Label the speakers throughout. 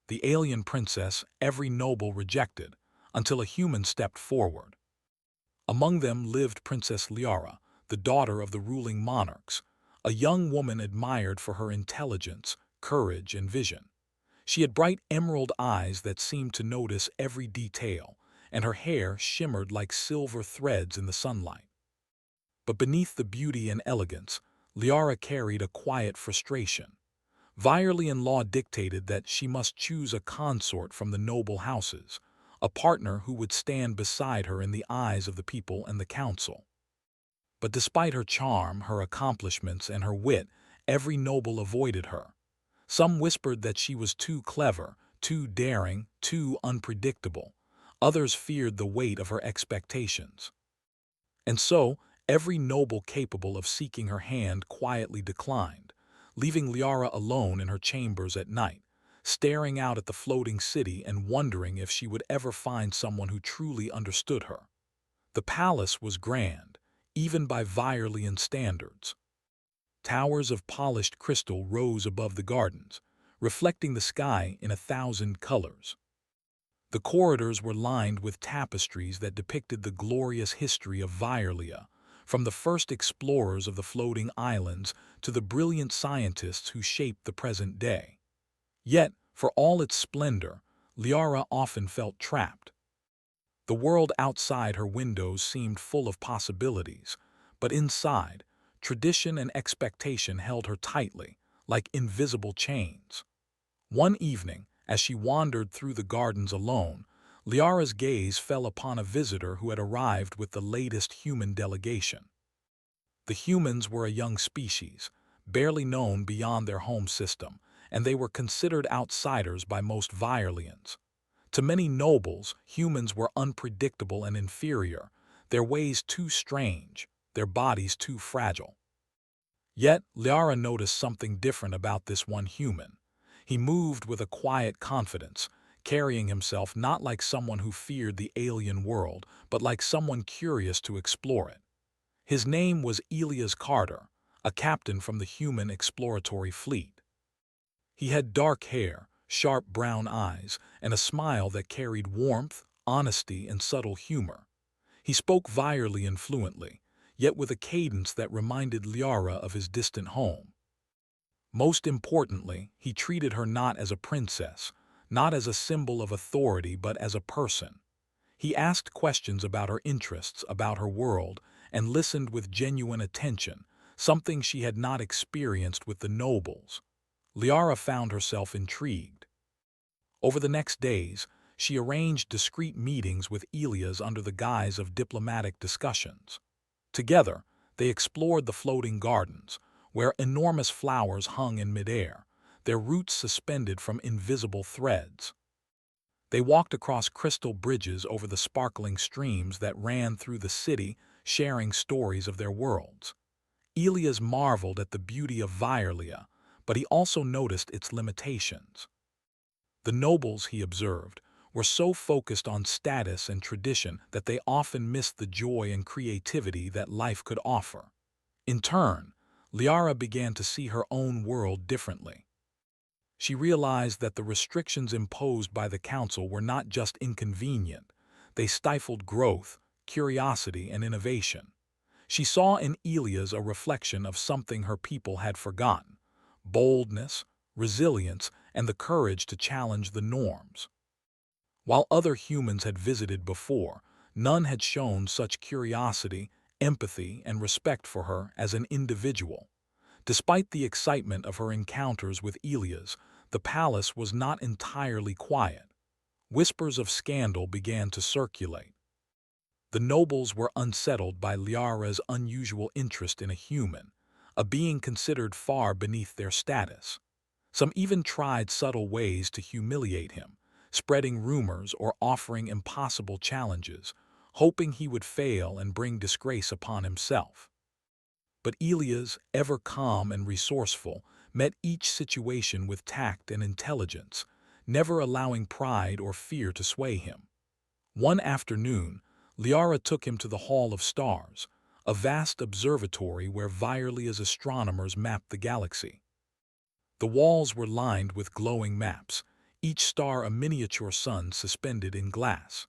Speaker 1: the alien princess every noble rejected, until a human stepped forward. Among them lived Princess Liara, the daughter of the ruling monarchs, a young woman admired for her intelligence, courage, and vision. She had bright emerald eyes that seemed to notice every detail, and her hair shimmered like silver threads in the sunlight. But beneath the beauty and elegance, Liara carried a quiet frustration. Violin law dictated that she must choose a consort from the noble houses, a partner who would stand beside her in the eyes of the people and the council. But despite her charm, her accomplishments, and her wit, every noble avoided her. Some whispered that she was too clever, too daring, too unpredictable. Others feared the weight of her expectations. And so, every noble capable of seeking her hand quietly declined, leaving Liara alone in her chambers at night, staring out at the floating city and wondering if she would ever find someone who truly understood her. The palace was grand, even by Violin standards. Towers of polished crystal rose above the gardens, reflecting the sky in 1,000 colors. The corridors were lined with tapestries that depicted the glorious history of Viorlia, from the first explorers of the floating islands to the brilliant scientists who shaped the present day. Yet, for all its splendor, Liara often felt trapped. The world outside her windows seemed full of possibilities, but inside, tradition and expectation held her tightly, like invisible chains. One evening, as she wandered through the gardens alone, Liara's gaze fell upon a visitor who had arrived with the latest human delegation. The humans were a young species, barely known beyond their home system, and they were considered outsiders by most Violians. To many nobles, humans were unpredictable and inferior, their ways too strange, their bodies too fragile. Yet, Liara noticed something different about this one human. He moved with a quiet confidence, carrying himself not like someone who feared the alien world, but like someone curious to explore it. His name was Elias Carter, a captain from the human exploratory fleet. He had dark hair, sharp brown eyes, and a smile that carried warmth, honesty, and subtle humor. He spoke Viorlian fluently, yet with a cadence that reminded Liara of his distant home. Most importantly, he treated her not as a princess, not as a symbol of authority, but as a person. He asked questions about her interests, about her world, and listened with genuine attention, something she had not experienced with the nobles. Liara found herself intrigued. Over the next days, she arranged discreet meetings with Elias under the guise of diplomatic discussions. Together, they explored the floating gardens, where enormous flowers hung in midair, their roots suspended from invisible threads. They walked across crystal bridges over the sparkling streams that ran through the city, sharing stories of their worlds. Elias marveled at the beauty of Viorlia, but he also noticed its limitations. The nobles, he observed, were so focused on status and tradition that they often missed the joy and creativity that life could offer. In turn, Liara began to see her own world differently. She realized that the restrictions imposed by the council were not just inconvenient, they stifled growth, curiosity, and innovation. She saw in Elias a reflection of something her people had forgotten: boldness, resilience, and the courage to challenge the norms. While other humans had visited before, none had shown such curiosity, empathy, and respect for her as an individual. Despite the excitement of her encounters with Elias, the palace was not entirely quiet. Whispers of scandal began to circulate. The nobles were unsettled by Liara's unusual interest in a human, a being considered far beneath their status. Some even tried subtle ways to humiliate him, spreading rumors or offering impossible challenges, hoping he would fail and bring disgrace upon himself. But Elias, ever calm and resourceful, met each situation with tact and intelligence, never allowing pride or fear to sway him. One afternoon, Liara took him to the Hall of Stars, a vast observatory where Viorlia's astronomers mapped the galaxy. The walls were lined with glowing maps, each star a miniature sun suspended in glass.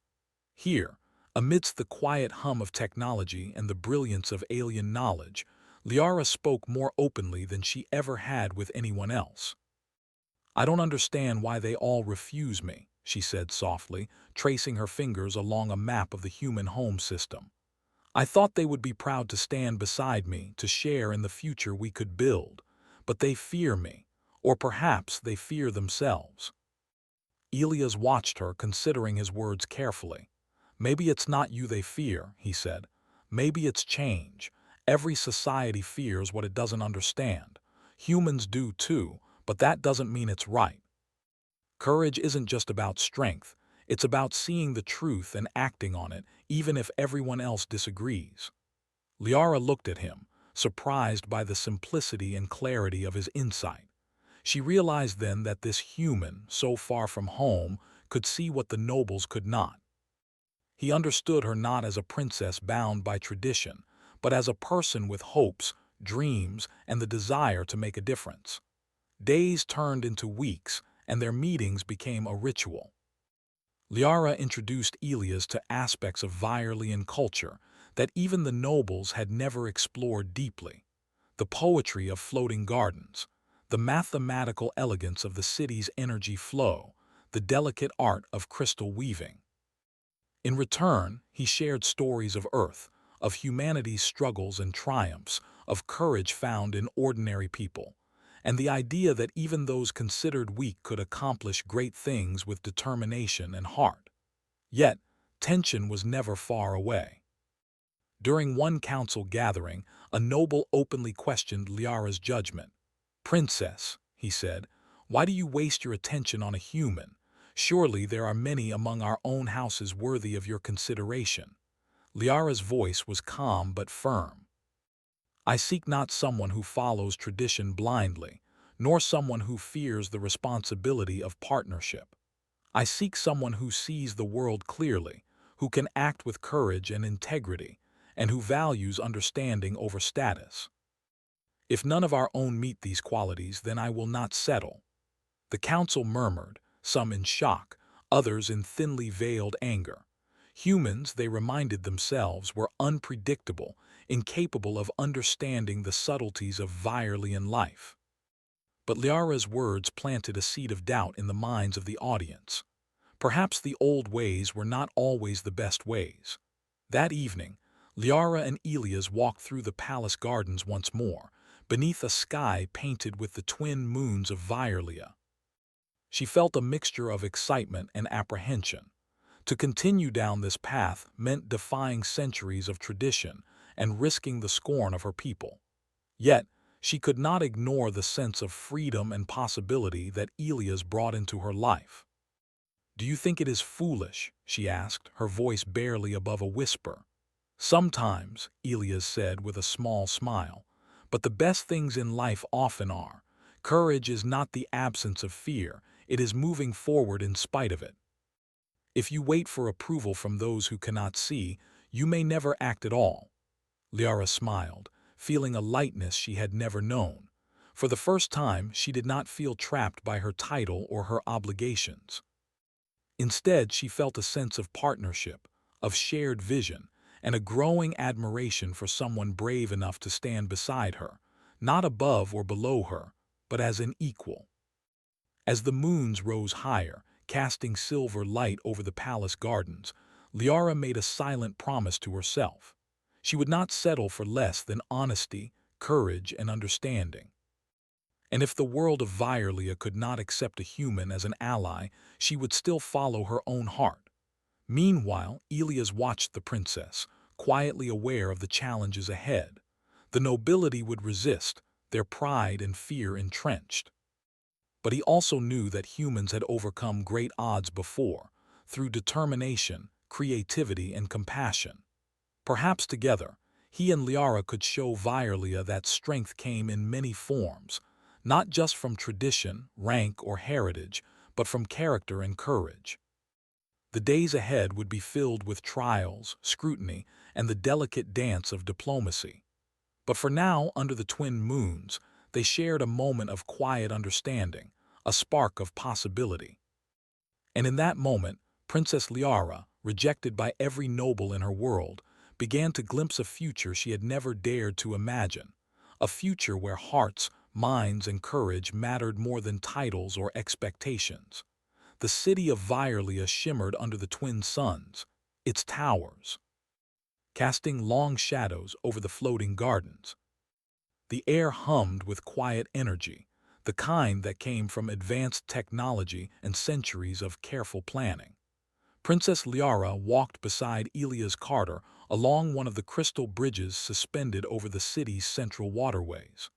Speaker 1: Here, amidst the quiet hum of technology and the brilliance of alien knowledge, Liara spoke more openly than she ever had with anyone else. "I don't understand why they all refuse me," she said softly, tracing her fingers along a map of the human home system. "I thought they would be proud to stand beside me, to share in the future we could build. But they fear me, or perhaps they fear themselves." Elias watched her, considering his words carefully. "Maybe it's not you they fear," he said. "Maybe it's change. Every society fears what it doesn't understand. Humans do too, but that doesn't mean it's right. Courage isn't just about strength. It's about seeing the truth and acting on it, even if everyone else disagrees." Liara looked at him, surprised by the simplicity and clarity of his insight. She realized then that this human, so far from home, could see what the nobles could not. He understood her not as a princess bound by tradition, but as a person with hopes, dreams, and the desire to make a difference. Days turned into weeks, and their meetings became a ritual. Liara introduced Elias to aspects of Virelian culture that even the nobles had never explored deeply: the poetry of floating gardens, the mathematical elegance of the city's energy flow, the delicate art of crystal weaving. In return, he shared stories of Earth, of humanity's struggles and triumphs, of courage found in ordinary people, and the idea that even those considered weak could accomplish great things with determination and heart. Yet, tension was never far away. During one council gathering, a noble openly questioned Liara's judgment. "Princess," he said, "why do you waste your attention on a human? Surely there are many among our own houses worthy of your consideration." Liara's voice was calm but firm. "I seek not someone who follows tradition blindly, nor someone who fears the responsibility of partnership. I seek someone who sees the world clearly, who can act with courage and integrity, and who values understanding over status. If none of our own meet these qualities, then I will not settle." The council murmured, some in shock, others in thinly veiled anger. Humans, they reminded themselves, were unpredictable, incapable of understanding the subtleties of Virelian life. But Liara's words planted a seed of doubt in the minds of the audience. Perhaps the old ways were not always the best ways. That evening, Liara and Elias walked through the palace gardens once more, beneath a sky painted with the twin moons of Virelia. She felt a mixture of excitement and apprehension. To continue down this path meant defying centuries of tradition and risking the scorn of her people. Yet, she could not ignore the sense of freedom and possibility that Elias brought into her life. "Do you think it is foolish?" she asked, her voice barely above a whisper. "Sometimes," Elias said with a small smile, "but the best things in life often are. Courage is not the absence of fear, it is moving forward in spite of it. If you wait for approval from those who cannot see, you may never act at all." Liara smiled, feeling a lightness she had never known. For the first time, she did not feel trapped by her title or her obligations. Instead, she felt a sense of partnership, of shared vision, and a growing admiration for someone brave enough to stand beside her, not above or below her, but as an equal. As the moons rose higher, casting silver light over the palace gardens, Liara made a silent promise to herself. She would not settle for less than honesty, courage, and understanding. And if the world of Virelia could not accept a human as an ally, she would still follow her own heart. Meanwhile, Elias watched the princess, quietly aware of the challenges ahead. The nobility would resist, their pride and fear entrenched. But he also knew that humans had overcome great odds before, through determination, creativity, and compassion. Perhaps together, he and Liara could show Virelia that strength came in many forms, not just from tradition, rank, or heritage, but from character and courage. The days ahead would be filled with trials, scrutiny, and the delicate dance of diplomacy. But for now, under the twin moons, they shared a moment of quiet understanding, a spark of possibility. And in that moment, Princess Liara, rejected by every noble in her world, began to glimpse a future she had never dared to imagine, a future where hearts, minds, and courage mattered more than titles or expectations. The city of Virlia shimmered under the twin suns, its towers casting long shadows over the floating gardens. The air hummed with quiet energy, the kind that came from advanced technology and centuries of careful planning. Princess Liara walked beside Elias Carter along one of the crystal bridges suspended over the city's central waterways.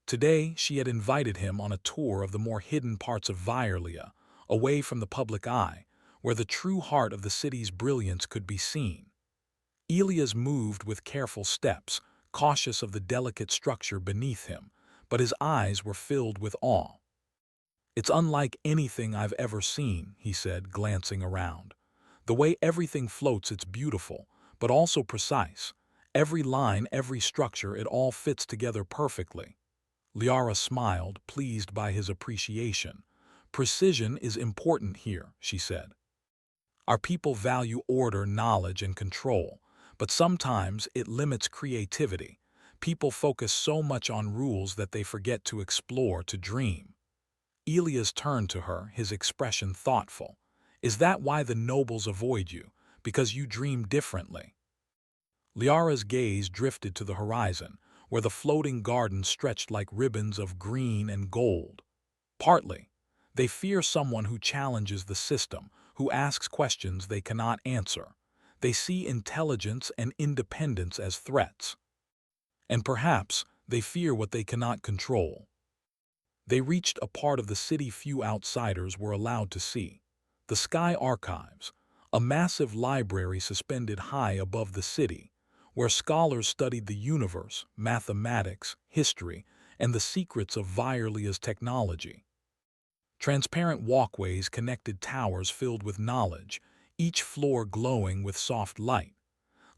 Speaker 1: Today, she had invited him on a tour of the more hidden parts of Virlia, away from the public eye, where the true heart of the city's brilliance could be seen. Elias moved with careful steps, cautious of the delicate structure beneath him, but his eyes were filled with awe. "It's unlike anything I've ever seen," he said, glancing around. "The way everything floats, it's beautiful, but also precise. Every line, every structure, it all fits together perfectly." Liara smiled, pleased by his appreciation. "Precision is important here," she said. "Our people value order, knowledge, and control, but sometimes it limits creativity. People focus so much on rules that they forget to explore, to dream." Elias turned to her, his expression thoughtful. "Is that why the nobles avoid you? Because you dream differently?" Liara's gaze drifted to the horizon, where the floating gardens stretched like ribbons of green and gold. "Partly. They fear someone who challenges the system, who asks questions they cannot answer. They see intelligence and independence as threats. And perhaps they fear what they cannot control." They reached a part of the city few outsiders were allowed to see. The Sky Archives, a massive library suspended high above the city, where scholars studied the universe, mathematics, history, and the secrets of Virlia's technology. Transparent walkways connected towers filled with knowledge, each floor glowing with soft light.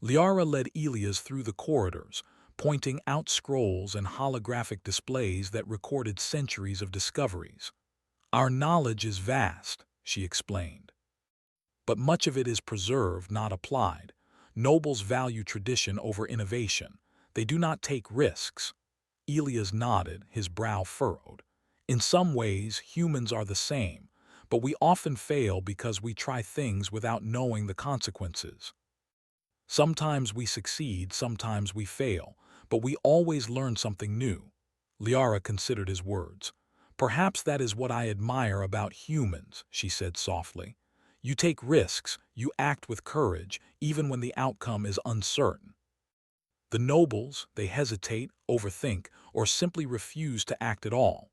Speaker 1: Liara led Elias through the corridors, pointing out scrolls and holographic displays that recorded centuries of discoveries. "Our knowledge is vast," she explained. "But much of it is preserved, not applied. Nobles value tradition over innovation. They do not take risks." Elias nodded, his brow furrowed. "In some ways, humans are the same, but we often fail because we try things without knowing the consequences. Sometimes we succeed, sometimes we fail, but we always learn something new." Liara considered his words. "Perhaps that is what I admire about humans," she said softly. "You take risks, you act with courage, even when the outcome is uncertain. The nobles, they hesitate, overthink, or simply refuse to act at all."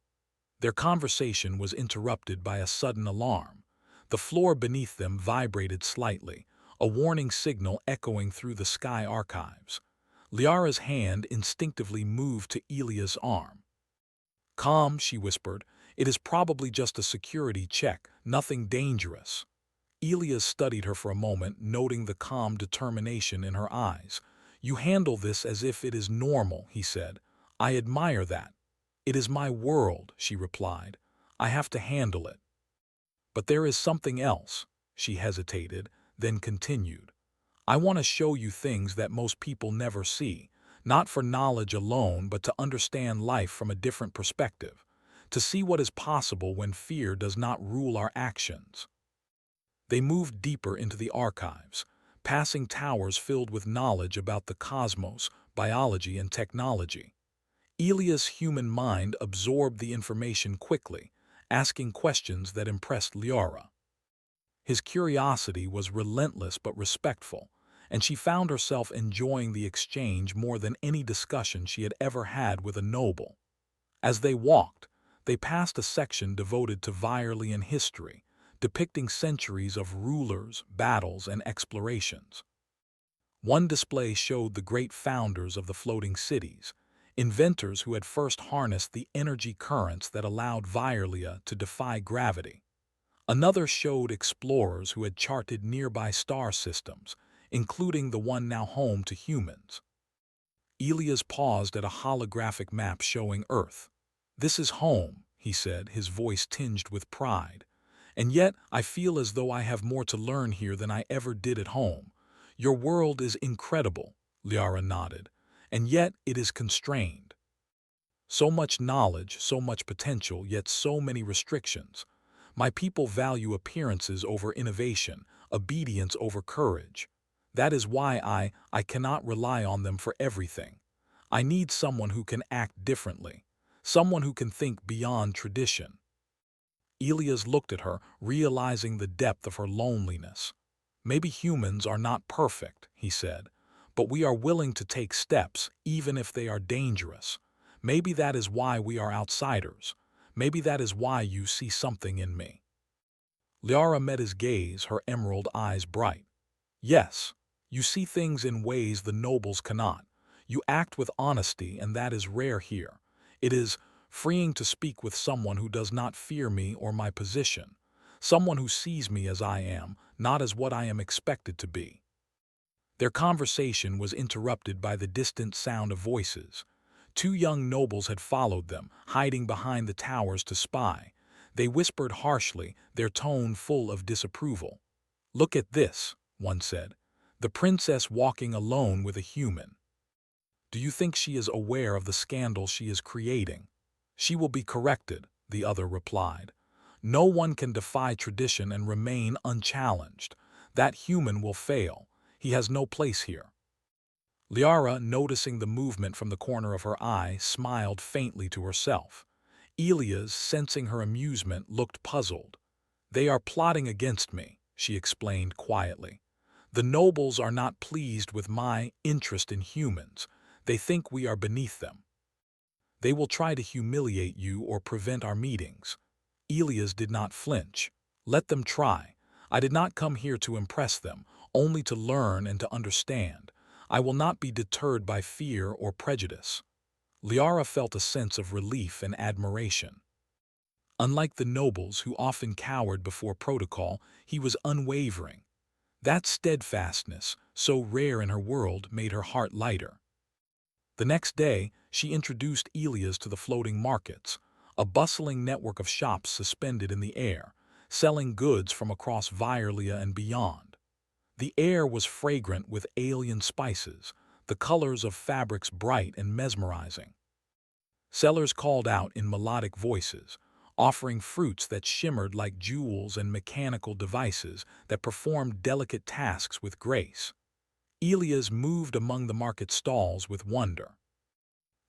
Speaker 1: Their conversation was interrupted by a sudden alarm. The floor beneath them vibrated slightly, a warning signal echoing through the Sky Archives. Liara's hand instinctively moved to Elias' arm. "Calm," she whispered. "It is probably just a security check, nothing dangerous." Elias studied her for a moment, noting the calm determination in her eyes. "You handle this as if it is normal," he said. "I admire that." "It is my world," she replied. "I have to handle it." "But there is something else." She hesitated, then continued. "I want to show you things that most people never see, not for knowledge alone, but to understand life from a different perspective, to see what is possible when fear does not rule our actions." They moved deeper into the archives, passing towers filled with knowledge about the cosmos, biology, and technology. Elias' human mind absorbed the information quickly, asking questions that impressed Liara. His curiosity was relentless but respectful, and she found herself enjoying the exchange more than any discussion she had ever had with a noble. As they walked, they passed a section devoted to Virlian history, depicting centuries of rulers, battles, and explorations. One display showed the great founders of the floating cities, inventors who had first harnessed the energy currents that allowed Virlia to defy gravity. Another showed explorers who had charted nearby star systems, including the one now home to humans. Elias paused at a holographic map showing Earth. "This is home," he said, his voice tinged with pride. And yet, I feel as though I have more to learn here than I ever did at home. Your world is incredible, Liara nodded, and yet it is constrained. So much knowledge, so much potential, yet so many restrictions. My people value appearances over innovation, obedience over courage. That is why I cannot rely on them for everything. I need someone who can act differently, someone who can think beyond tradition. Elias looked at her, realizing the depth of her loneliness. Maybe humans are not perfect, he said, but we are willing to take steps, even if they are dangerous. Maybe that is why we are outsiders. Maybe that is why you see something in me. Liara met his gaze, her emerald eyes bright. Yes, you see things in ways the nobles cannot. You act with honesty, and that is rare here. It is freeing to speak with someone who does not fear me or my position, someone who sees me as I am, not as what I am expected to be. Their conversation was interrupted by the distant sound of voices. Two young nobles had followed them, hiding behind the towers to spy. They whispered harshly, their tone full of disapproval. "Look at this," one said. "The princess walking alone with a human. Do you think she is aware of the scandal she is creating?" "She will be corrected," the other replied. "No one can defy tradition and remain unchallenged. That human will fail. He has no place here." Liara, noticing the movement from the corner of her eye, smiled faintly to herself. Elias, sensing her amusement, looked puzzled. "They are plotting against me," she explained quietly. "The nobles are not pleased with my interest in humans. They think we are beneath them. They will try to humiliate you or prevent our meetings." Elias did not flinch. "Let them try. I did not come here to impress them, only to learn and to understand. I will not be deterred by fear or prejudice." Liara felt a sense of relief and admiration. Unlike the nobles who often cowered before protocol, he was unwavering. That steadfastness, so rare in her world, made her heart lighter. The next day, she introduced Elias to the floating markets, a bustling network of shops suspended in the air, selling goods from across Vierlia and beyond. The air was fragrant with alien spices, the colors of fabrics bright and mesmerizing. Sellers called out in melodic voices, offering fruits that shimmered like jewels and mechanical devices that performed delicate tasks with grace. Elias moved among the market stalls with wonder.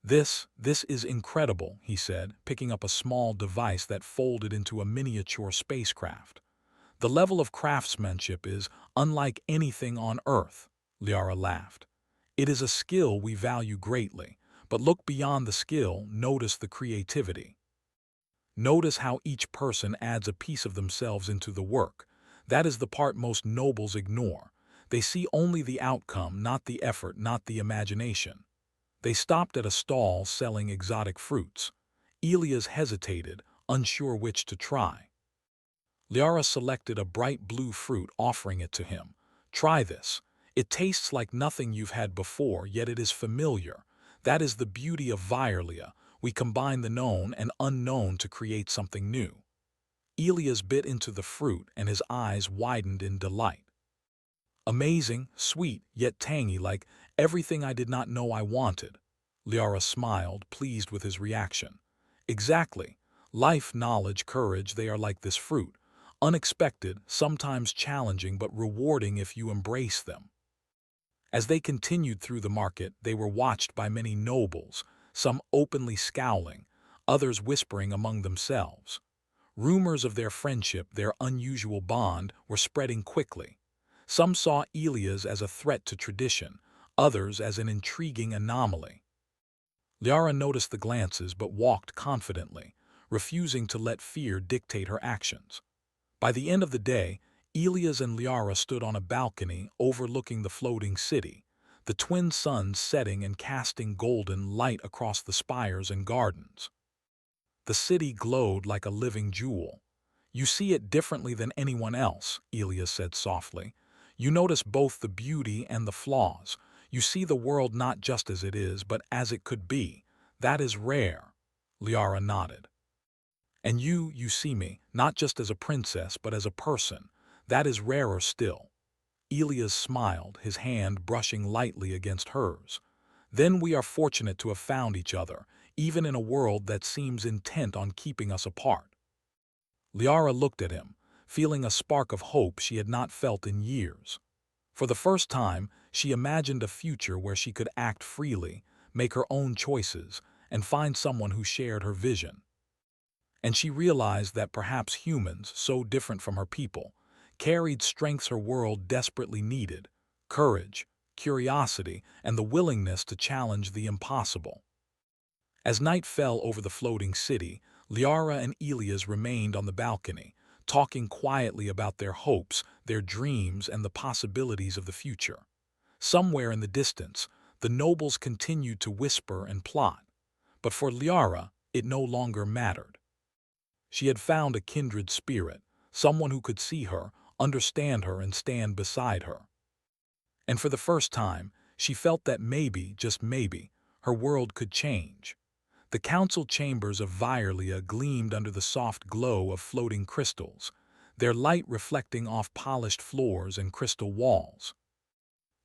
Speaker 1: This is incredible," he said, picking up a small device that folded into a miniature spacecraft. "The level of craftsmanship is unlike anything on Earth," Liara laughed. "It is a skill we value greatly, but look beyond the skill, notice the creativity. Notice how each person adds a piece of themselves into the work. That is the part most nobles ignore. They see only the outcome, not the effort, not the imagination." They stopped at a stall selling exotic fruits. Elias hesitated, unsure which to try. Liara selected a bright blue fruit, offering it to him. "Try this. It tastes like nothing you've had before, yet it is familiar. That is the beauty of Vierlia. We combine the known and unknown to create something new." Elias bit into the fruit, and his eyes widened in delight. "Amazing, sweet, yet tangy, like everything I did not know I wanted." Liara smiled, pleased with his reaction. "Exactly. Life, knowledge, courage, they are like this fruit. Unexpected, sometimes challenging, but rewarding if you embrace them." As they continued through the market, they were watched by many nobles, some openly scowling, others whispering among themselves. Rumors of their friendship, their unusual bond, were spreading quickly. Some saw Elias as a threat to tradition, others as an intriguing anomaly. Liara noticed the glances but walked confidently, refusing to let fear dictate her actions. By the end of the day, Elias and Liara stood on a balcony overlooking the floating city, the twin suns setting and casting golden light across the spires and gardens. The city glowed like a living jewel. "You see it differently than anyone else," Elias said softly. "You notice both the beauty and the flaws. You see the world not just as it is, but as it could be. That is rare." Liara nodded. And you see me, not just as a princess, but as a person. That is rarer still." Elias smiled, his hand brushing lightly against hers. "Then we are fortunate to have found each other, even in a world that seems intent on keeping us apart." Liara looked at him, feeling a spark of hope she had not felt in years. For the first time, she imagined a future where she could act freely, make her own choices, and find someone who shared her vision. And she realized that perhaps humans, so different from her people, carried strengths her world desperately needed: courage, curiosity, and the willingness to challenge the impossible. As night fell over the floating city, Liara and Elias remained on the balcony, talking quietly about their hopes, their dreams, and the possibilities of the future. Somewhere in the distance, the nobles continued to whisper and plot, but for Liara, it no longer mattered. She had found a kindred spirit, someone who could see her, understand her, and stand beside her. And for the first time, she felt that maybe, just maybe, her world could change. The council chambers of Virlia gleamed under the soft glow of floating crystals, their light reflecting off polished floors and crystal walls.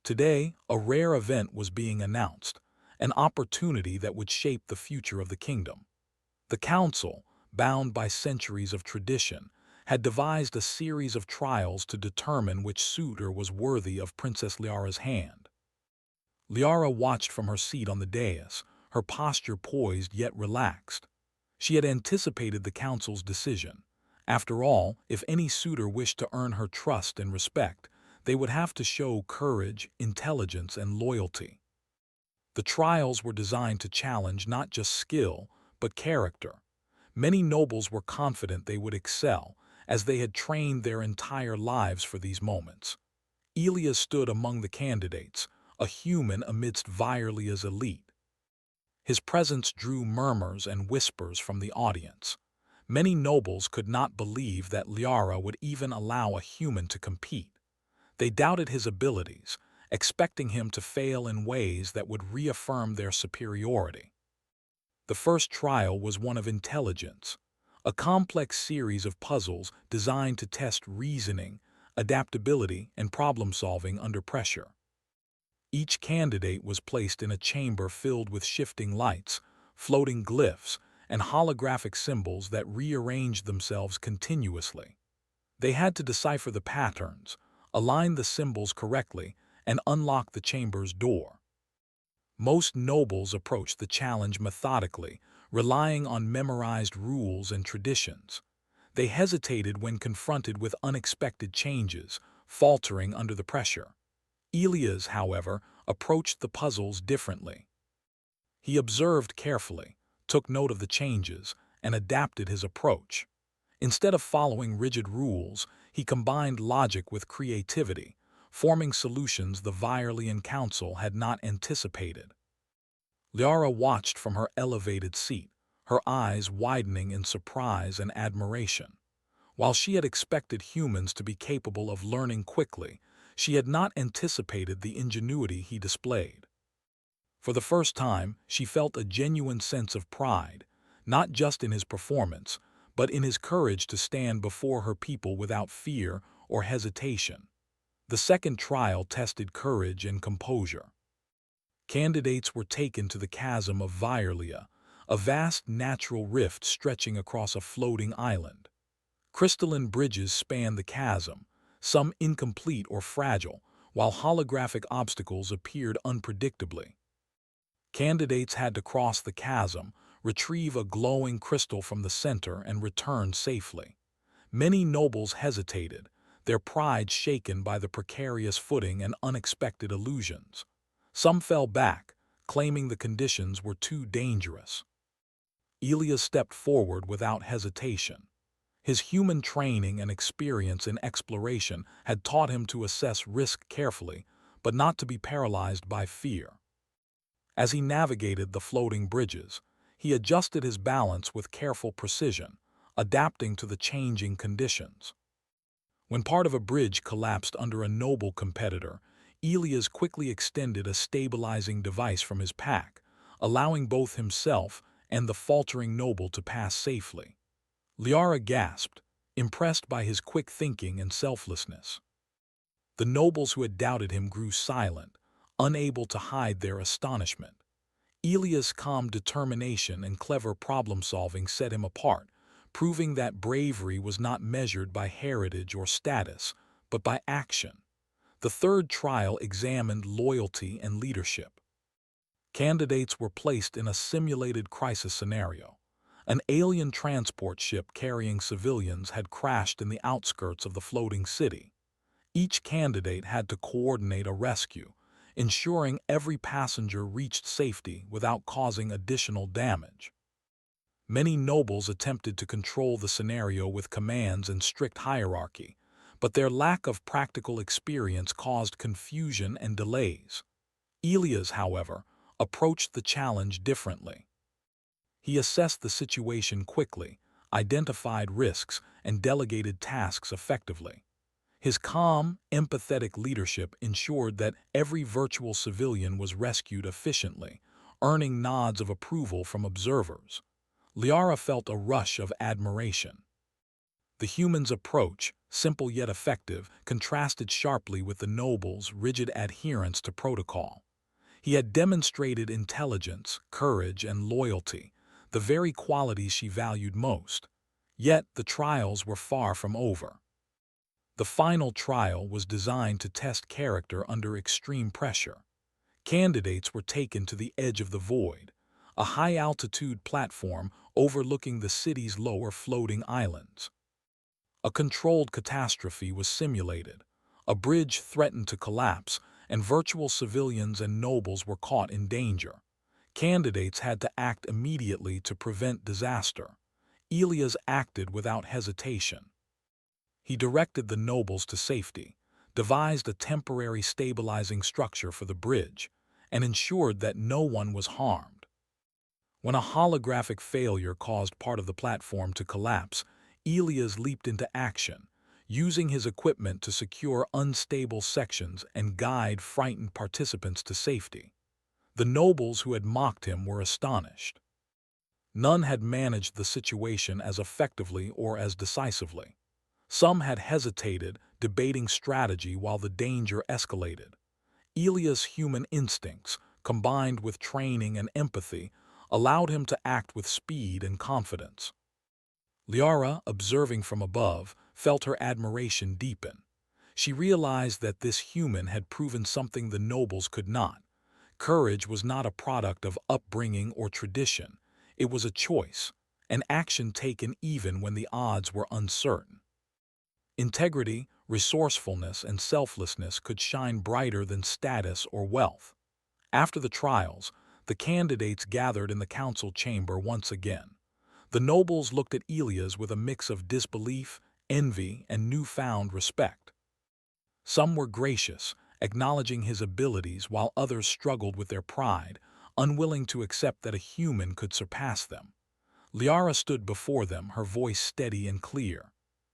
Speaker 1: Today, a rare event was being announced, an opportunity that would shape the future of the kingdom. The council, bound by centuries of tradition, had devised a series of trials to determine which suitor was worthy of Princess Liara's hand. Liara watched from her seat on the dais, her posture poised yet relaxed. She had anticipated the council's decision. After all, if any suitor wished to earn her trust and respect, they would have to show courage, intelligence, and loyalty. The trials were designed to challenge not just skill, but character. Many nobles were confident they would excel, as they had trained their entire lives for these moments. Elias stood among the candidates, a human amidst Virlia's elite. His presence drew murmurs and whispers from the audience. Many nobles could not believe that Liara would even allow a human to compete. They doubted his abilities, expecting him to fail in ways that would reaffirm their superiority. The first trial was one of intelligence, a complex series of puzzles designed to test reasoning, adaptability, and problem-solving under pressure. Each candidate was placed in a chamber filled with shifting lights, floating glyphs, and holographic symbols that rearranged themselves continuously. They had to decipher the patterns, align the symbols correctly, and unlock the chamber's door. Most nobles approached the challenge methodically, relying on memorized rules and traditions. They hesitated when confronted with unexpected changes, faltering under the pressure. Elias, however, approached the puzzles differently. He observed carefully, took note of the changes, and adapted his approach. Instead of following rigid rules, he combined logic with creativity, forming solutions the Virlian Council had not anticipated. Liara watched from her elevated seat, her eyes widening in surprise and admiration. While she had expected humans to be capable of learning quickly, she had not anticipated the ingenuity he displayed. For the first time, she felt a genuine sense of pride, not just in his performance, but in his courage to stand before her people without fear or hesitation. The second trial tested courage and composure. Candidates were taken to the chasm of Virlia, a vast natural rift stretching across a floating island. Crystalline bridges spanned the chasm, some incomplete or fragile, while holographic obstacles appeared unpredictably. Candidates had to cross the chasm, retrieve a glowing crystal from the center, and return safely. Many nobles hesitated, their pride shaken by the precarious footing and unexpected illusions. Some fell back, claiming the conditions were too dangerous. Elias stepped forward without hesitation. His human training and experience in exploration had taught him to assess risk carefully, but not to be paralyzed by fear. As he navigated the floating bridges, he adjusted his balance with careful precision, adapting to the changing conditions. When part of a bridge collapsed under a noble competitor, Elias quickly extended a stabilizing device from his pack, allowing both himself and the faltering noble to pass safely. Liara gasped, impressed by his quick thinking and selflessness. The nobles who had doubted him grew silent, unable to hide their astonishment. Elia's calm determination and clever problem-solving set him apart, proving that bravery was not measured by heritage or status, but by action. The third trial examined loyalty and leadership. Candidates were placed in a simulated crisis scenario. An alien transport ship carrying civilians had crashed in the outskirts of the floating city. Each candidate had to coordinate a rescue, ensuring every passenger reached safety without causing additional damage. Many nobles attempted to control the scenario with commands and strict hierarchy, but their lack of practical experience caused confusion and delays. Elias, however, approached the challenge differently. He assessed the situation quickly, identified risks, and delegated tasks effectively. His calm, empathetic leadership ensured that every virtual civilian was rescued efficiently, earning nods of approval from observers. Liara felt a rush of admiration. The human's approach, simple yet effective, contrasted sharply with the noble's rigid adherence to protocol. He had demonstrated intelligence, courage, and loyalty, the very qualities she valued most. Yet the trials were far from over. The final trial was designed to test character under extreme pressure. Candidates were taken to the edge of the void, a high-altitude platform overlooking the city's lower floating islands. A controlled catastrophe was simulated. A bridge threatened to collapse, and virtual civilians and nobles were caught in danger. Candidates had to act immediately to prevent disaster. Elias acted without hesitation. He directed the nobles to safety, devised a temporary stabilizing structure for the bridge, and ensured that no one was harmed. When a holographic failure caused part of the platform to collapse, Elias leaped into action, using his equipment to secure unstable sections and guide frightened participants to safety. The nobles who had mocked him were astonished. None had managed the situation as effectively or as decisively. Some had hesitated, debating strategy while the danger escalated. Elias' human instincts, combined with training and empathy, allowed him to act with speed and confidence. Liara, observing from above, felt her admiration deepen. She realized that this human had proven something the nobles could not. Courage was not a product of upbringing or tradition. It was a choice, an action taken even when the odds were uncertain. Integrity, resourcefulness, and selflessness could shine brighter than status or wealth. After the trials, the candidates gathered in the council chamber once again. The nobles looked at Elias with a mix of disbelief, envy, and newfound respect. Some were gracious, acknowledging his abilities, while others struggled with their pride, unwilling to accept that a human could surpass them. Liara stood before them, her voice steady and clear.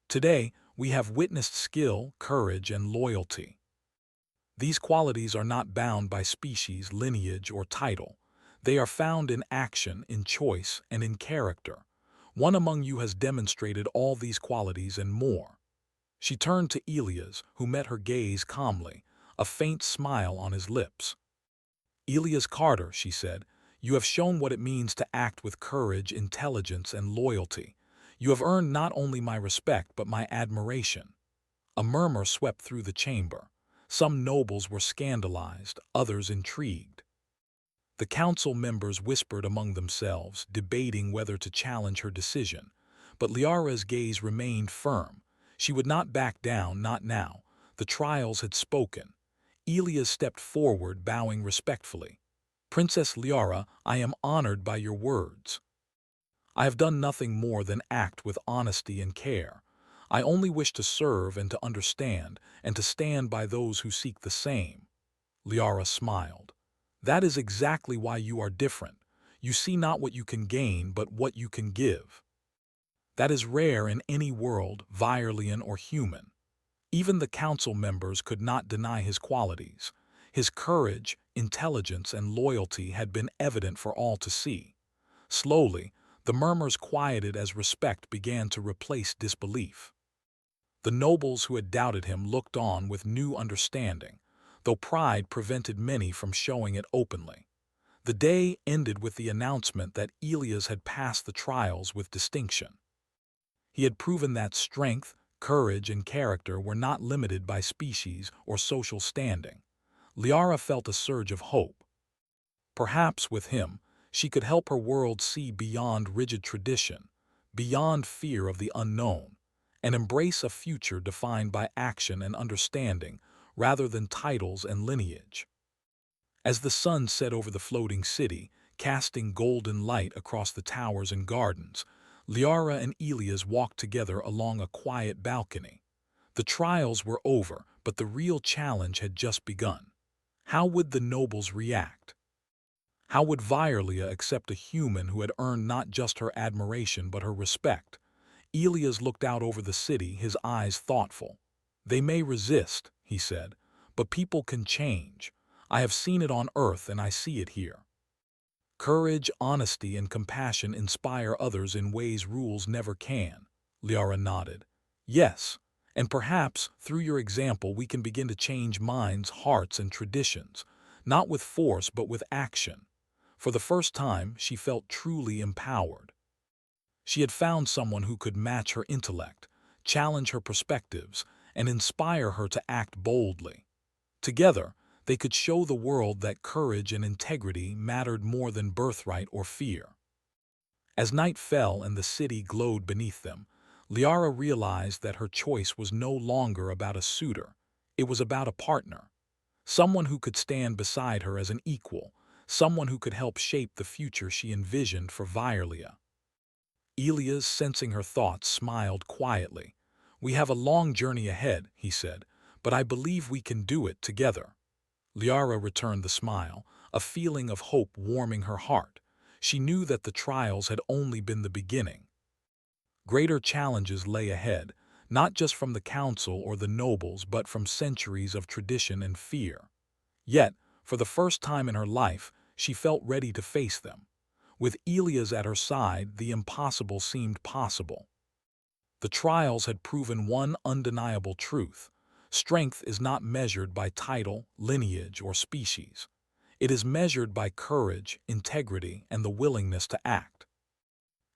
Speaker 1: Today, we have witnessed skill, courage, and loyalty. These qualities are not bound by species, lineage, or title. They are found in action, in choice, and in character. One among you has demonstrated all these qualities and more. She turned to Elias, who met her gaze calmly, a faint smile on his lips. Elias Carter, she said, you have shown what it means to act with courage, intelligence, and loyalty. You have earned not only my respect but my admiration. A murmur swept through the chamber. Some nobles were scandalized, others intrigued. The council members whispered among themselves, debating whether to challenge her decision. But Liara's gaze remained firm. She would not back down, not now. The trials had spoken. Elias stepped forward, bowing respectfully. Princess Liara, I am honored by your words. I have done nothing more than act with honesty and care. I only wish to serve and to understand, and to stand by those who seek the same. Liara smiled. That is exactly why you are different. You see not what you can gain, but what you can give. That is rare in any world, Virelian or human. Even the council members could not deny his qualities. His courage, intelligence, and loyalty had been evident for all to see. Slowly, The murmurs quieted as respect began to replace disbelief. The nobles who had doubted him looked on with new understanding, though pride prevented many from showing it openly. The day ended with the announcement that Elias had passed the trials with distinction. He had proven that strength, courage, and character were not limited by species or social standing. Liara felt a surge of hope. Perhaps with him, she could help her world see beyond rigid tradition, beyond fear of the unknown, and embrace a future defined by action and understanding rather than titles and lineage. As the sun set over the floating city, casting golden light across the towers and gardens, Liara and Elias walked together along a quiet balcony. The trials were over, but the real challenge had just begun. How would the nobles react? How would Violia accept a human who had earned not just her admiration but her respect? Elias looked out over the city, his eyes thoughtful. "They may resist," he said, "but people can change. I have seen it on Earth and I see it here. Courage, honesty, and compassion inspire others in ways rules never can." Liara nodded. "Yes, and perhaps through your example we can begin to change minds, hearts, and traditions, not with force but with action." For the first time, she felt truly empowered. She had found someone who could match her intellect, challenge her perspectives, and inspire her to act boldly. Together, they could show the world that courage and integrity mattered more than birthright or fear. As night fell and the city glowed beneath them, Liara realized that her choice was no longer about a suitor. It was about a partner. Someone who could stand beside her as an equal, someone who could help shape the future she envisioned for Violia. Elias, sensing her thoughts, smiled quietly. "We have a long journey ahead," he said, "but I believe we can do it together." Liara returned the smile, a feeling of hope warming her heart. She knew that the trials had only been the beginning. Greater challenges lay ahead, not just from the council or the nobles, but from centuries of tradition and fear. Yet, for the first time in her life, she felt ready to face them. With Elias at her side, the impossible seemed possible. The trials had proven one undeniable truth. Strength is not measured by title, lineage, or species. It is measured by courage, integrity, and the willingness to act.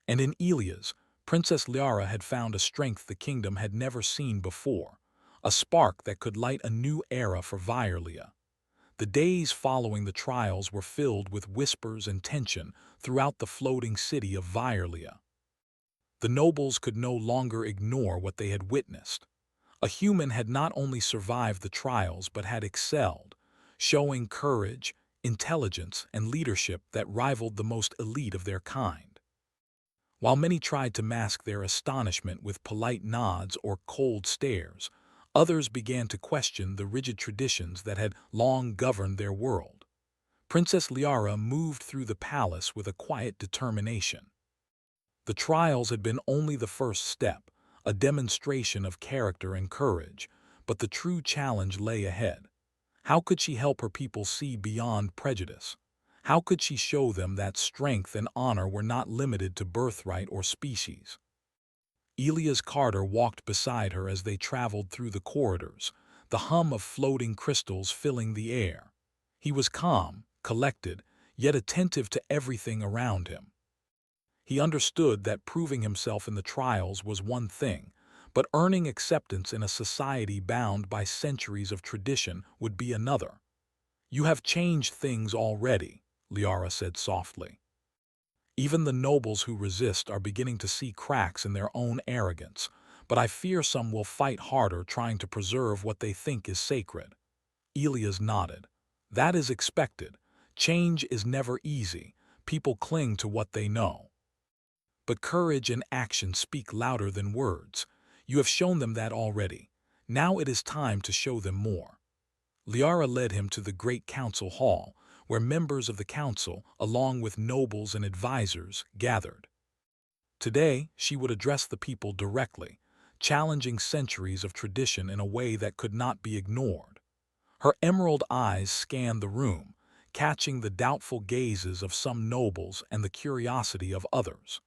Speaker 1: And in Elias, Princess Liara had found a strength the kingdom had never seen before, a spark that could light a new era for Violia. The days following the trials were filled with whispers and tension throughout the floating city of Violia. The nobles could no longer ignore what they had witnessed. A human had not only survived the trials but had excelled, showing courage, intelligence, and leadership that rivaled the most elite of their kind. While many tried to mask their astonishment with polite nods or cold stares, others began to question the rigid traditions that had long governed their world. Princess Liara moved through the palace with a quiet determination. The trials had been only the first step, a demonstration of character and courage, but the true challenge lay ahead. How could she help her people see beyond prejudice? How could she show them that strength and honor were not limited to birthright or species? Elias Carter walked beside her as they traveled through the corridors, the hum of floating crystals filling the air. He was calm, collected, yet attentive to everything around him. He understood that proving himself in the trials was one thing, but earning acceptance in a society bound by centuries of tradition would be another. "You have changed things already," Liara said softly. "Even the nobles who resist are beginning to see cracks in their own arrogance, but I fear some will fight harder trying to preserve what they think is sacred." Elias nodded. "That is expected. Change is never easy. People cling to what they know. But courage and action speak louder than words. You have shown them that already. Now it is time to show them more." Liara led him to the great council hall, where members of the council, along with nobles and advisors, gathered. Today, she would address the people directly, challenging centuries of tradition in a way that could not be ignored. Her emerald eyes scanned the room, catching the doubtful gazes of some nobles and the curiosity of others.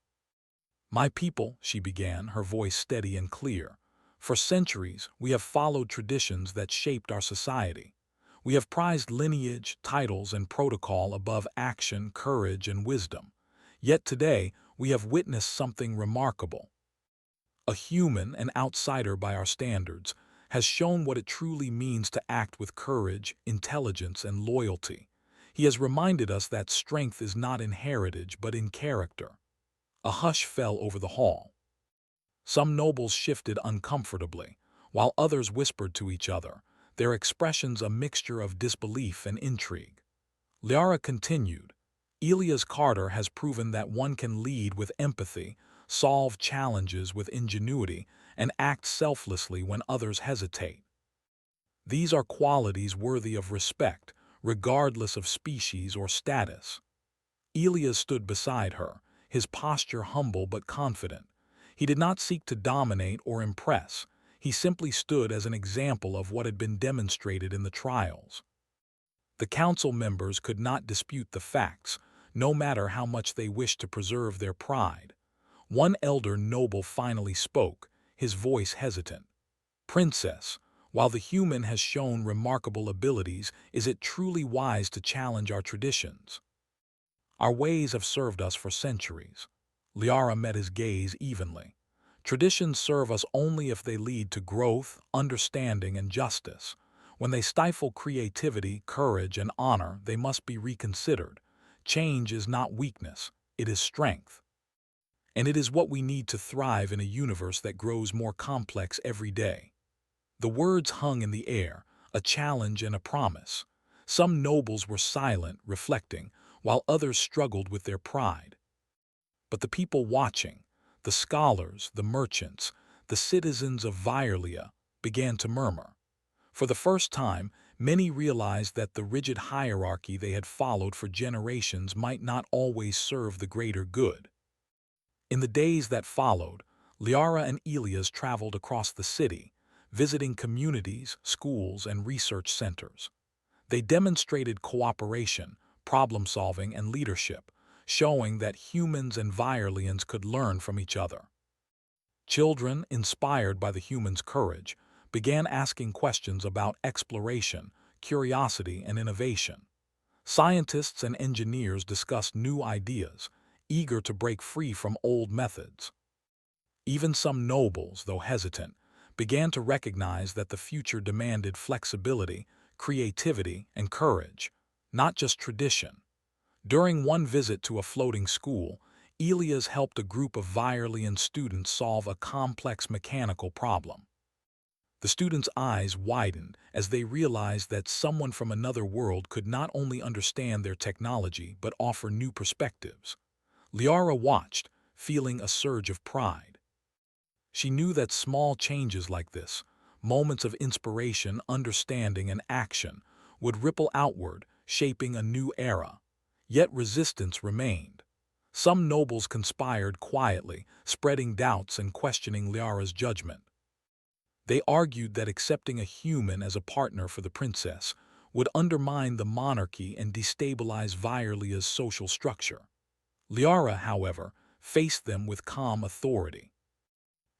Speaker 1: My people, she began, her voice steady and clear. For centuries, we have followed traditions that shaped our society. We have prized lineage, titles, and protocol above action, courage, and wisdom. Yet today, we have witnessed something remarkable. A human, an outsider by our standards, has shown what it truly means to act with courage, intelligence, and loyalty. He has reminded us that strength is not in heritage but in character. A hush fell over the hall. Some nobles shifted uncomfortably, while others whispered to each other, their expressions a mixture of disbelief and intrigue. Liara continued, Elias Carter has proven that one can lead with empathy, solve challenges with ingenuity, and act selflessly when others hesitate. These are qualities worthy of respect, regardless of species or status. Elias stood beside her, his posture humble but confident. He did not seek to dominate or impress. He simply stood as an example of what had been demonstrated in the trials. The council members could not dispute the facts, no matter how much they wished to preserve their pride. One elder noble finally spoke, his voice hesitant. Princess, while the human has shown remarkable abilities, is it truly wise to challenge our traditions? Our ways have served us for centuries. Liara met his gaze evenly. Traditions serve us only if they lead to growth, understanding, and justice. When they stifle creativity, courage, and honor, they must be reconsidered. Change is not weakness, it is strength. And it is what we need to thrive in a universe that grows more complex every day. The words hung in the air, a challenge and a promise. Some nobles were silent, reflecting, while others struggled with their pride. But the people watching, the scholars, the merchants, the citizens of Virlia, began to murmur. For the first time, many realized that the rigid hierarchy they had followed for generations might not always serve the greater good. In the days that followed, Liara and Elias traveled across the city, visiting communities, schools, and research centers. They demonstrated cooperation, problem-solving, and leadership, showing that humans and Virlians could learn from each other. Children, inspired by the humans' courage, began asking questions about exploration, curiosity, and innovation. Scientists and engineers discussed new ideas, eager to break free from old methods. Even some nobles, though hesitant, began to recognize that the future demanded flexibility, creativity, and courage, not just tradition. During one visit to a floating school, Elias helped a group of Virlian students solve a complex mechanical problem. The students' eyes widened as they realized that someone from another world could not only understand their technology but offer new perspectives. Liara watched, feeling a surge of pride. She knew that small changes like this, moments of inspiration, understanding, and action, would ripple outward, shaping a new era. Yet resistance remained. Some nobles conspired quietly, spreading doubts and questioning Liara's judgment. They argued that accepting a human as a partner for the princess would undermine the monarchy and destabilize Virlia's social structure. Liara, however, faced them with calm authority.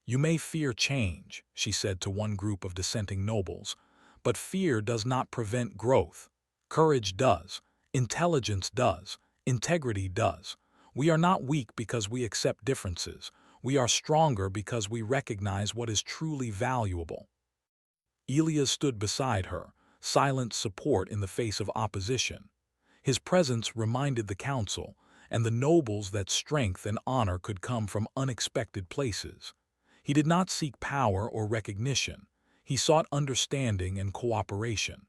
Speaker 1: You may fear change, she said to one group of dissenting nobles, but fear does not prevent growth. Courage does, intelligence does, integrity does. We are not weak because we accept differences. We are stronger because we recognize what is truly valuable. Elias stood beside her, silent support in the face of opposition. His presence reminded the council and the nobles that strength and honor could come from unexpected places. He did not seek power or recognition. He sought understanding and cooperation.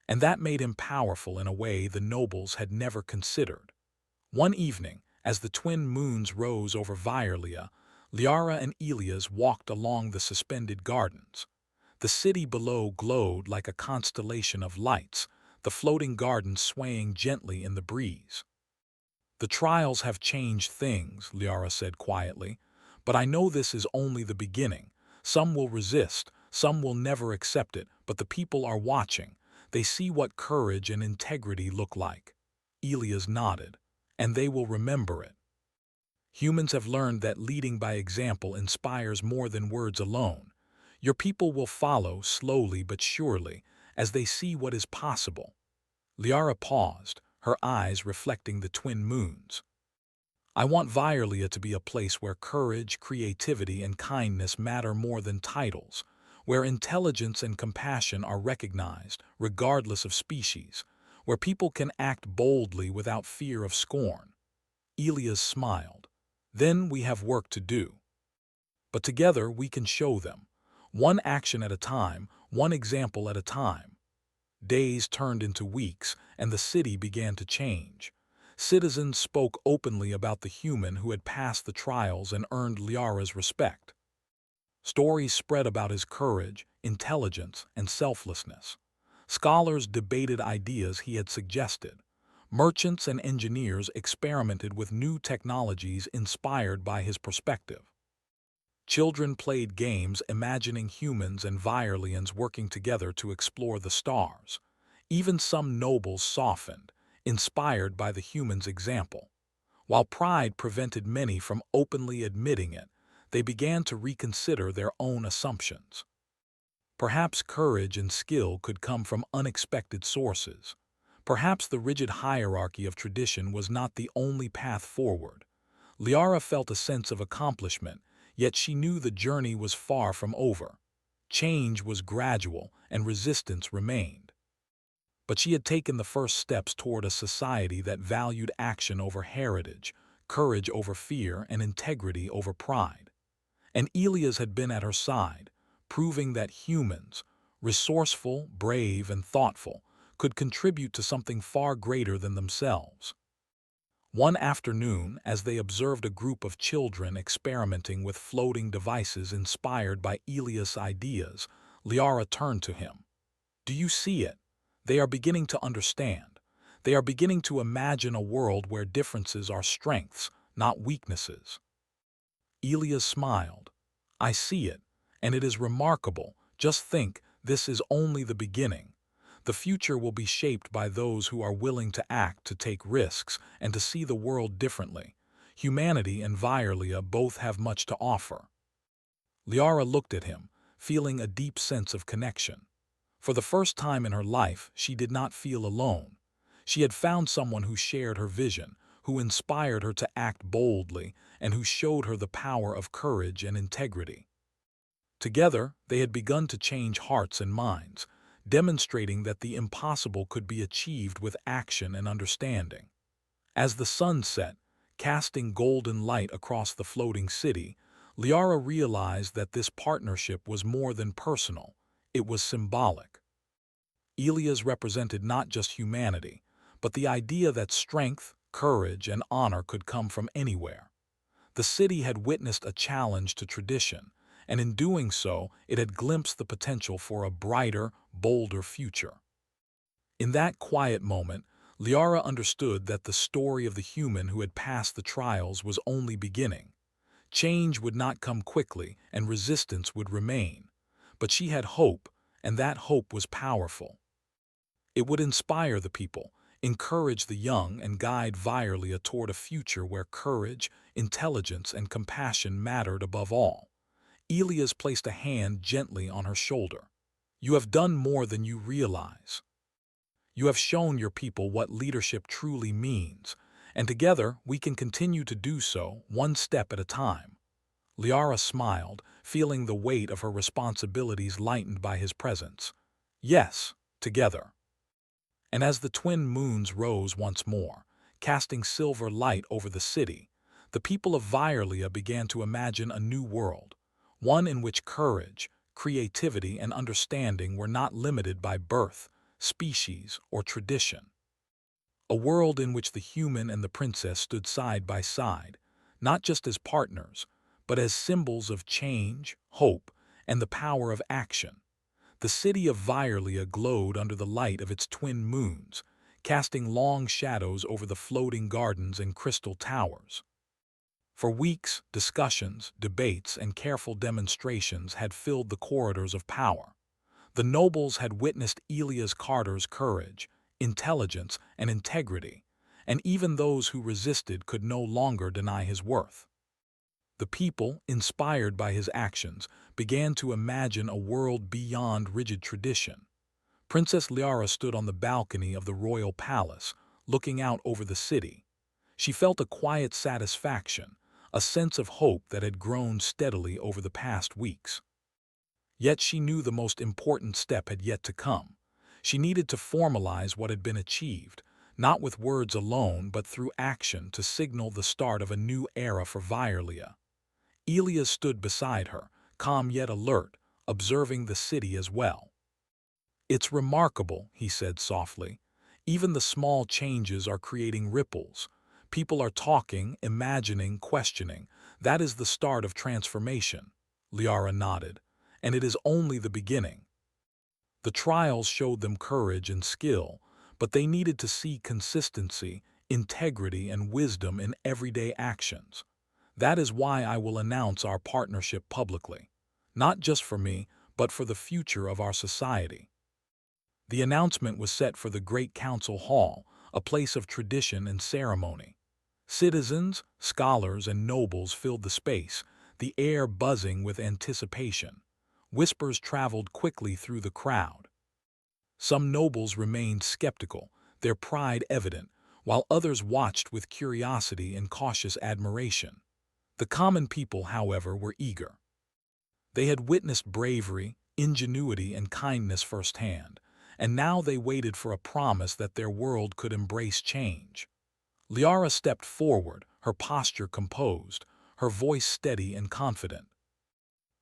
Speaker 1: And that made him powerful in a way the nobles had never considered. One evening, as the twin moons rose over Virlia, Liara and Elias walked along the suspended gardens. The city below glowed like a constellation of lights, the floating gardens swaying gently in the breeze. The trials have changed things, Liara said quietly, but I know this is only the beginning. Some will resist, some will never accept it, but the people are watching. They see what courage and integrity look like. Elias nodded, and they will remember it. Humans have learned that leading by example inspires more than words alone. Your people will follow slowly but surely as they see what is possible. Liara paused, her eyes reflecting the twin moons. I want Violia to be a place where courage, creativity, and kindness matter more than titles, where intelligence and compassion are recognized, regardless of species, where people can act boldly without fear of scorn. Elias smiled. Then we have work to do. But together we can show them. One action at a time, one example at a time. Days turned into weeks, and the city began to change. Citizens spoke openly about the human who had passed the trials and earned Liara's respect. Stories spread about his courage, intelligence, and selflessness. Scholars debated ideas he had suggested. Merchants and engineers experimented with new technologies inspired by his perspective. Children played games imagining humans and Violians working together to explore the stars. Even some nobles softened, inspired by the human's example. While pride prevented many from openly admitting it, they began to reconsider their own assumptions. Perhaps courage and skill could come from unexpected sources. Perhaps the rigid hierarchy of tradition was not the only path forward. Liara felt a sense of accomplishment, yet she knew the journey was far from over. Change was gradual, and resistance remained. But she had taken the first steps toward a society that valued action over heritage, courage over fear, and integrity over pride. And Elias had been at her side, proving that humans, resourceful, brave, and thoughtful, could contribute to something far greater than themselves. One afternoon, as they observed a group of children experimenting with floating devices inspired by Elias' ideas, Liara turned to him. "Do you see it? They are beginning to understand. They are beginning to imagine a world where differences are strengths, not weaknesses." Elias smiled. "I see it, and it is remarkable. Just think, this is only the beginning. The future will be shaped by those who are willing to act, to take risks, and to see the world differently. Humanity and Violia both have much to offer." Liara looked at him, feeling a deep sense of connection. For the first time in her life, she did not feel alone. She had found someone who shared her vision, who inspired her to act boldly, and who showed her the power of courage and integrity. Together, they had begun to change hearts and minds, demonstrating that the impossible could be achieved with action and understanding. As the sun set, casting golden light across the floating city, Liara realized that this partnership was more than personal, it was symbolic. Elias represented not just humanity, but the idea that strength, courage, and honor could come from anywhere. The city had witnessed a challenge to tradition, and in doing so, it had glimpsed the potential for a brighter, bolder future. In that quiet moment, Liara understood that the story of the human who had passed the trials was only beginning. Change would not come quickly, and resistance would remain. But she had hope, and that hope was powerful. It would inspire the people, encourage the young, and guide Violia toward a future where courage, intelligence, and compassion mattered above all. Elias placed a hand gently on her shoulder. "You have done more than you realize. You have shown your people what leadership truly means, and together we can continue to do so, one step at a time." Liara smiled, feeling the weight of her responsibilities lightened by his presence. "Yes, together." And as the twin moons rose once more, casting silver light over the city, the people of Violia began to imagine a new world, one in which courage, creativity, and understanding were not limited by birth, species, or tradition. A world in which the human and the princess stood side by side, not just as partners, but as symbols of change, hope, and the power of action. The city of Violia glowed under the light of its twin moons, casting long shadows over the floating gardens and crystal towers. For weeks, discussions, debates, and careful demonstrations had filled the corridors of power. The nobles had witnessed Elias Carter's courage, intelligence, and integrity, and even those who resisted could no longer deny his worth. The people, inspired by his actions, began to imagine a world beyond rigid tradition. Princess Liara stood on the balcony of the royal palace, looking out over the city. She felt a quiet satisfaction, a sense of hope that had grown steadily over the past weeks. Yet she knew the most important step had yet to come. She needed to formalize what had been achieved, not with words alone but through action to signal the start of a new era for Violia. Elias stood beside her, calm yet alert, observing the city as well. "It's remarkable," he said softly. "Even the small changes are creating ripples. People are talking, imagining, questioning. That is the start of transformation." Liara nodded. "And it is only the beginning." The trials showed them courage and skill, but they needed to see consistency, integrity, and wisdom in everyday actions. "That is why I will announce our partnership publicly. Not just for me, but for the future of our society." The announcement was set for the Great Council Hall, a place of tradition and ceremony. Citizens, scholars, and nobles filled the space, the air buzzing with anticipation. Whispers traveled quickly through the crowd. Some nobles remained skeptical, their pride evident, while others watched with curiosity and cautious admiration. The common people, however, were eager. They had witnessed bravery, ingenuity, and kindness firsthand, and now they waited for a promise that their world could embrace change. Liara stepped forward, her posture composed, her voice steady and confident.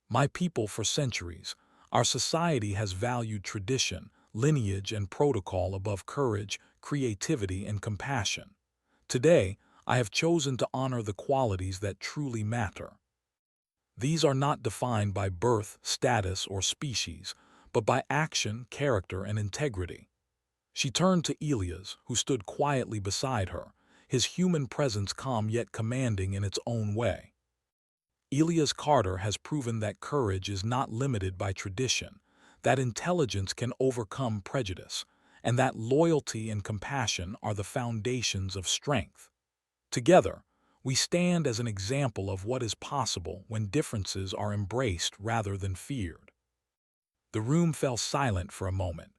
Speaker 1: "My people, for centuries, our society has valued tradition, lineage, and protocol above courage, creativity, and compassion. Today, I have chosen to honor the qualities that truly matter. These are not defined by birth, status, or species, but by action, character, and integrity." She turned to Elias, who stood quietly beside her, his human presence calm yet commanding in its own way. "Elias Carter has proven that courage is not limited by tradition, that intelligence can overcome prejudice, and that loyalty and compassion are the foundations of strength. Together, we stand as an example of what is possible when differences are embraced rather than feared." The room fell silent for a moment.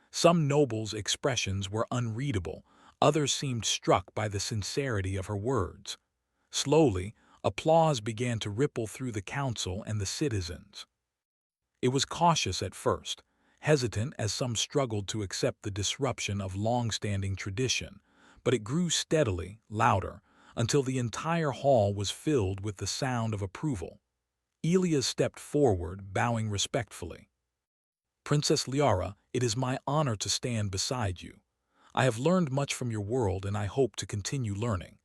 Speaker 1: Some nobles' expressions were unreadable, others seemed struck by the sincerity of her words. Slowly, applause began to ripple through the council and the citizens. It was cautious at first, hesitant as some struggled to accept the disruption of long-standing tradition, but it grew steadily, louder, until the entire hall was filled with the sound of approval. Elias stepped forward, bowing respectfully. "Princess Liara, it is my honor to stand beside you. I have learned much from your world and I hope to continue learning.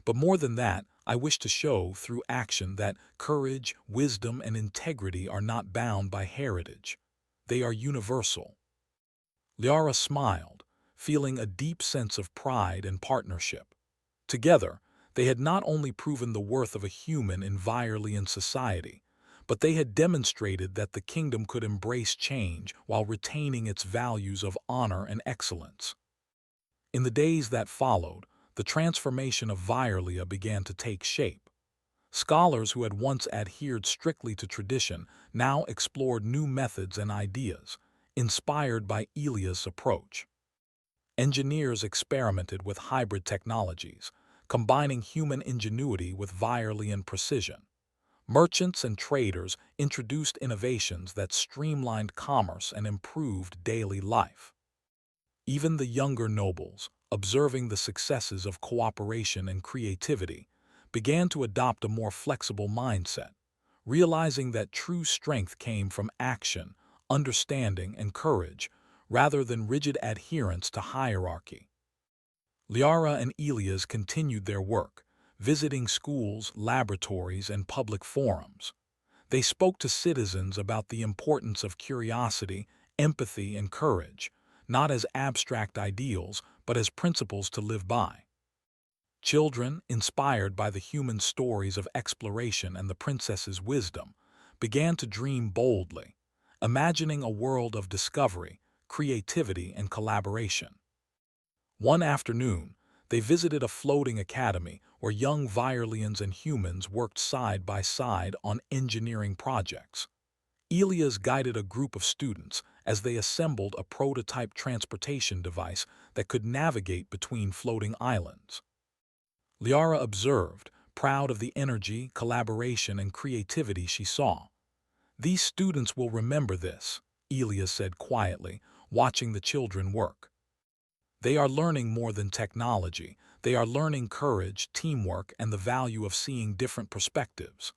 Speaker 1: But more than that, I wish to show through action that courage, wisdom, and integrity are not bound by heritage. They are universal." Liara smiled, feeling a deep sense of pride and partnership. Together, they had not only proven the worth of a human in Violian society, but they had demonstrated that the kingdom could embrace change while retaining its values of honor and excellence. In the days that followed, the transformation of Violia began to take shape. Scholars who had once adhered strictly to tradition now explored new methods and ideas, inspired by Elias' approach. Engineers experimented with hybrid technologies, combining human ingenuity with Violian precision. Merchants and traders introduced innovations that streamlined commerce and improved daily life. Even the younger nobles, observing the successes of cooperation and creativity, began to adopt a more flexible mindset, realizing that true strength came from action, understanding, and courage, rather than rigid adherence to hierarchy. Liara and Elias continued their work, visiting schools, laboratories, and public forums. They spoke to citizens about the importance of curiosity, empathy, and courage, not as abstract ideals, but as principles to live by. Children, inspired by the human stories of exploration and the princess's wisdom, began to dream boldly, imagining a world of discovery, creativity, and collaboration. One afternoon, They visited a floating academy where young Virelians and humans worked side by side on engineering projects. Elias guided a group of students as they assembled a prototype transportation device that could navigate between floating islands. Liara observed, proud of the energy, collaboration, and creativity she saw. "These students will remember this," Elias said quietly, watching the children work. "They are learning more than technology. They are learning courage, teamwork, and the value of seeing different perspectives."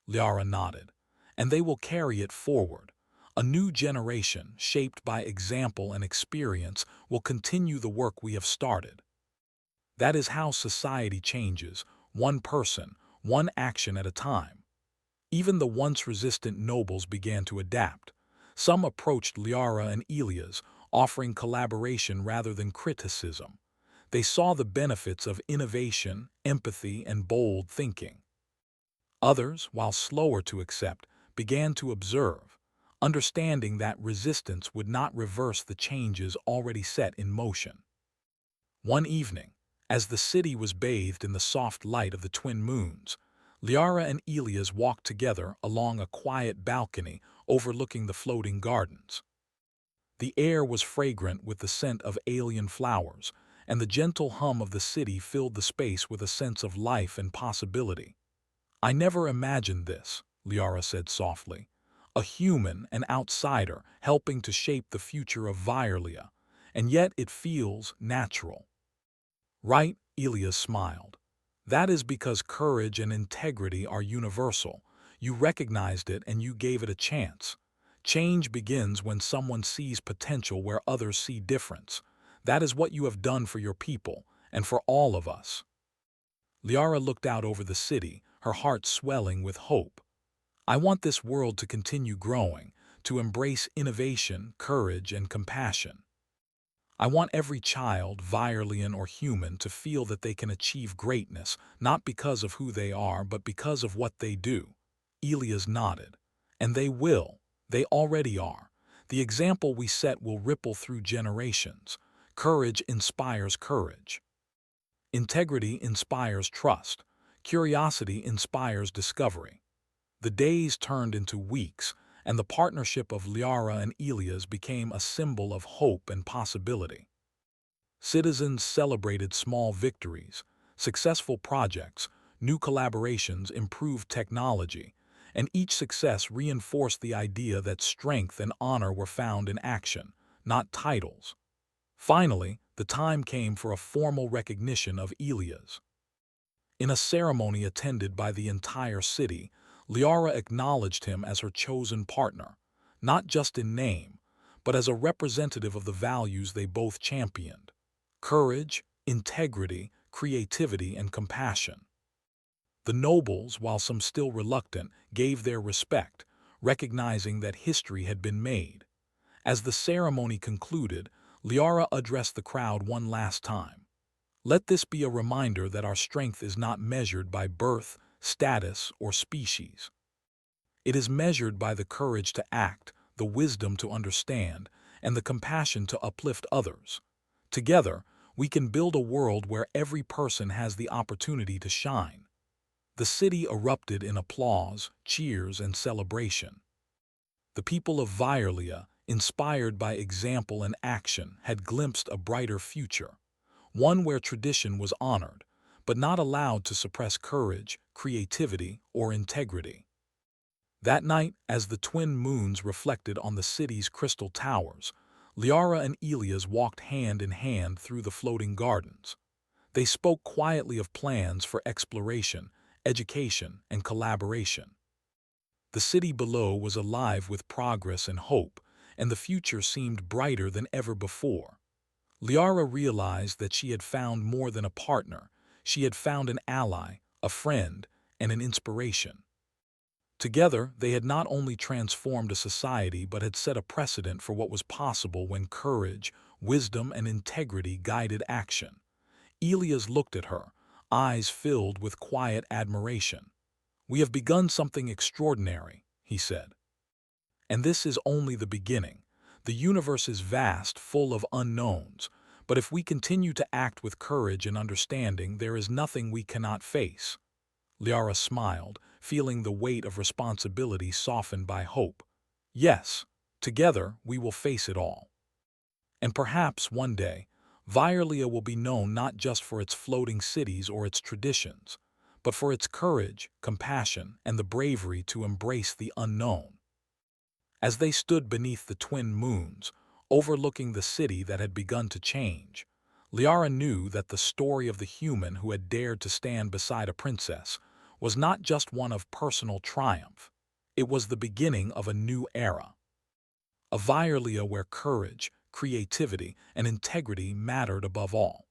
Speaker 1: Liara nodded. "And they will carry it forward. A new generation, shaped by example and experience, will continue the work we have started." That is how society changes, one person, one action at a time. Even the once resistant nobles began to adapt. Some approached Liara and Elias, offering collaboration rather than criticism. They saw the benefits of innovation, empathy, and bold thinking. Others, while slower to accept, began to observe, understanding that resistance would not reverse the changes already set in motion. One evening, as the city was bathed in the soft light of the twin moons, Liara and Elias walked together along a quiet balcony overlooking the floating gardens. The air was fragrant with the scent of alien flowers, and the gentle hum of the city filled the space with a sense of life and possibility. "I never imagined this," Liara said softly. "A human, an outsider, helping to shape the future of Virelia, and yet it feels natural." "Right," Elias smiled. "That is because courage and integrity are universal. You recognized it and you gave it a chance. Change begins when someone sees potential where others see difference. That is what you have done for your people, and for all of us." Liara looked out over the city, her heart swelling with hope. "I want this world to continue growing, to embrace innovation, courage, and compassion. I want every child, Virelian or human, to feel that they can achieve greatness, not because of who they are, but because of what they do." Elias nodded. "And they will. They already are. The example we set will ripple through generations. Courage inspires courage. Integrity inspires trust. Curiosity inspires discovery." The days turned into weeks, and the partnership of Liara and Elias became a symbol of hope and possibility. Citizens celebrated small victories, successful projects, new collaborations, improved technology, and each success reinforced the idea that strength and honor were found in action, not titles. Finally, the time came for a formal recognition of Elias. In a ceremony attended by the entire city, Liara acknowledged him as her chosen partner, not just in name, but as a representative of the values they both championed: courage, integrity, creativity, and compassion. The nobles, while some still reluctant, gave their respect, recognizing that history had been made. As the ceremony concluded, Liara addressed the crowd one last time. "Let this be a reminder that our strength is not measured by birth, status, or species. It is measured by the courage to act, the wisdom to understand, and the compassion to uplift others. Together, we can build a world where every person has the opportunity to shine." The city erupted in applause, cheers, and celebration. The people of Virelia, inspired by example and action, had glimpsed a brighter future, one where tradition was honored, but not allowed to suppress courage, creativity, or integrity. That night, as the twin moons reflected on the city's crystal towers, Liara and Elias walked hand in hand through the floating gardens. They spoke quietly of plans for exploration, education, and collaboration. The city below was alive with progress and hope, and the future seemed brighter than ever before. Liara realized that she had found more than a partner. She had found an ally, a friend, and an inspiration. Together, they had not only transformed a society but had set a precedent for what was possible when courage, wisdom, and integrity guided action. Elias looked at her, eyes filled with quiet admiration. "We have begun something extraordinary," he said. "And this is only the beginning. The universe is vast, full of unknowns, But if we continue to act with courage and understanding, there is nothing we cannot face. Liara smiled, feeling the weight of responsibility softened by hope. Yes, together we will face it all. And perhaps one day, Virlia will be known not just for its floating cities or its traditions, but for its courage, compassion, and the bravery to embrace the unknown. As they stood beneath the twin moons, overlooking the city that had begun to change, Liara knew that the story of the human who had dared to stand beside a princess was not just one of personal triumph. It was the beginning of a new era. A Virlia where courage, creativity, and integrity mattered above all.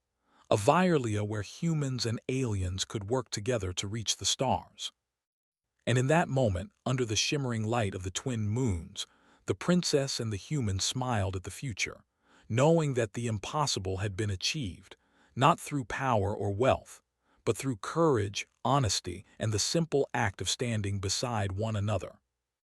Speaker 1: A Virlia where humans and aliens could work together to reach the stars. And in that moment, under the shimmering light of the twin moons, the princess and the human smiled at the future, knowing that the impossible had been achieved, not through power or wealth, but through courage, honesty, and the simple act of standing beside one another.